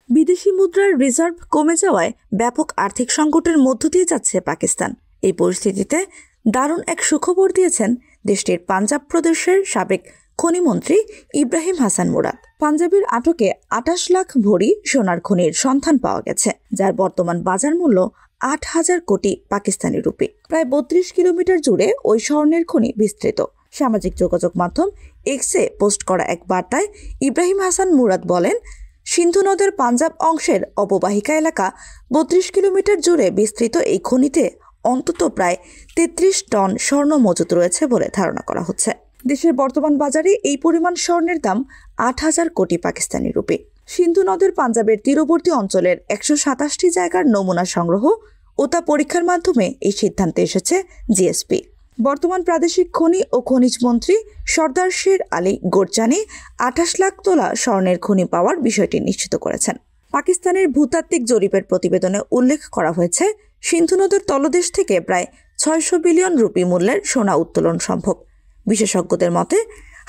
বিদেশি মুদ্রার রিজার্ভ কমে যাওয়ায় ব্যাপক আর্থিক সংকটের মধ্য দিয়ে যাচ্ছে পাকিস্তান। এই পরিস্থিতিতে দারুণ এক সুখবর দিয়েছেন দেশটির পাঞ্জাব প্রদেশের সাবেক খনিমন্ত্রী ইব্রাহিম হাসান মুরাদ। পাঞ্জাবের আটকে 28 লাখ ভরি সোনার খনির সন্ধান পাওয়া গেছে, যার বর্তমান বাজার মূল্য 8,000 কোটি পাকিস্তানি রুপি। প্রায় 32 কিলোমিটার জুড়ে ওই স্বর্ণের খনি বিস্তৃত। সামাজিক যোগাযোগ মাধ্যম এক্সে পোস্ট করা এক বার্তায় ইব্রাহিম হাসান মুরাদ বলেন, সিন্ধু নদের পাঞ্জাব অংশের অববাহিকা এলাকা 32 কিলোমিটার জুড়ে বিস্তৃত এই খনিতে অন্তত প্রায় 33 টন স্বর্ণ মজুত রয়েছে বলে ধারণা করা হচ্ছে। দেশের বর্তমান বাজারে এই পরিমাণ স্বর্ণের দাম 8,000 কোটি পাকিস্তানি রুপি। সিন্ধু নদের পাঞ্জাবের তীরবর্তী অঞ্চলের 127টি জায়গার নমুনা সংগ্রহ ও তা পরীক্ষার মাধ্যমে এই সিদ্ধান্তে এসেছে জিএসপি। বর্তমান প্রাদেশিক খনি ও খনিজ মন্ত্রী সর্দার শের আলী গোরজানি 28 লাখ তোলা স্বর্ণের খনি পাওয়ার বিষয়টি নিশ্চিত করেছেন। পাকিস্তানের ভূতাত্ত্বিক জরিপের প্রতিবেদনে উল্লেখ করা হয়েছে, সিন্ধু নদের তলদেশ থেকে প্রায় 600 বিলিয়ন রুপি মূল্যের সোনা উত্তোলন সম্ভব। বিশেষজ্ঞদের মতে,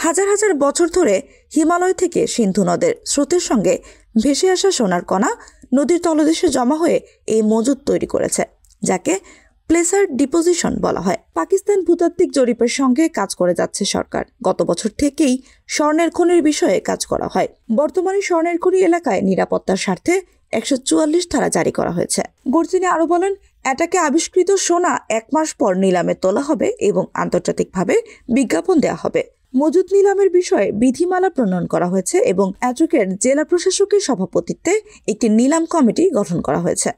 হাজার হাজার বছর ধরে হিমালয় থেকে সিন্ধু নদের স্রোতের সঙ্গে ভেসে আসা সোনার কণা নদীর তলদেশে জমা হয়ে এই মজুদ তৈরি করেছে, যাকে প্লেসার ডিপোজিশন বলা হয়। পাকিস্তান ভূতাত্ত্বিক জরিপের সঙ্গে কাজ করে যাচ্ছে সরকার। গত বছর থেকেই স্বর্ণের খনির বিষয়ে কাজ করা হয়। বর্তমানে স্বর্ণের খনি এলাকায় নিরাপত্তার স্বার্থে 144 ধারা জারি করা হয়েছে। গোরজানি আরও বলেন, এটাকে আবিষ্কৃত সোনা 1 মাস পর নিলামে তোলা হবে এবং আন্তর্জাতিকভাবে বিজ্ঞাপন দেওয়া হবে। মজুদ নিলামের বিষয়ে বিধিমালা প্রণয়ন করা হয়েছে এবং অ্যাজকের জেলা প্রশাসকের সভাপতিত্বে একটি নিলাম কমিটি গঠন করা হয়েছে।